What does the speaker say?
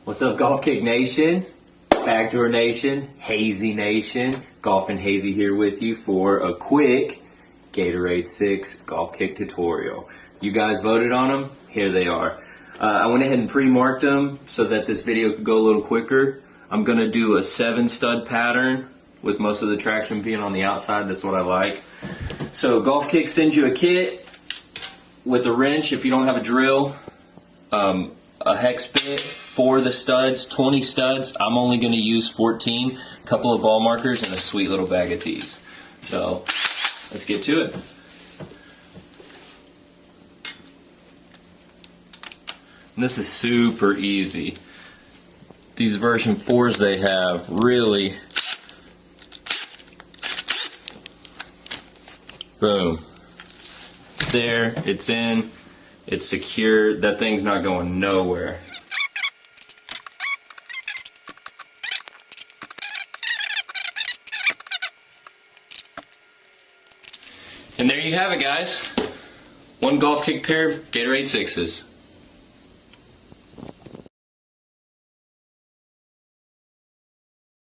What's up, Golf Kick Nation, Backdoor Nation, Hazy Nation? Golf and Hazy here with you for a quick Gatorade 6 golf kick tutorial. You guys voted on them, here they are. I went ahead and pre-marked them so that this video could go a little quicker. I'm going to do a 7-stud pattern with most of the traction being on the outside. That's what I like. So Golf Kick sends you a kit with a wrench if you don't have a drill, a hex bit for the studs, 20 studs. I'm only going to use 14, a couple of ball markers, and a sweet little bag of tees. So let's get to it. And this is super easy. These version 4s they have really, boom. It's there, it's in, it's secure. That thing's not going nowhere. And there you have it, guys. One golf kick pair of Gatorade 6s.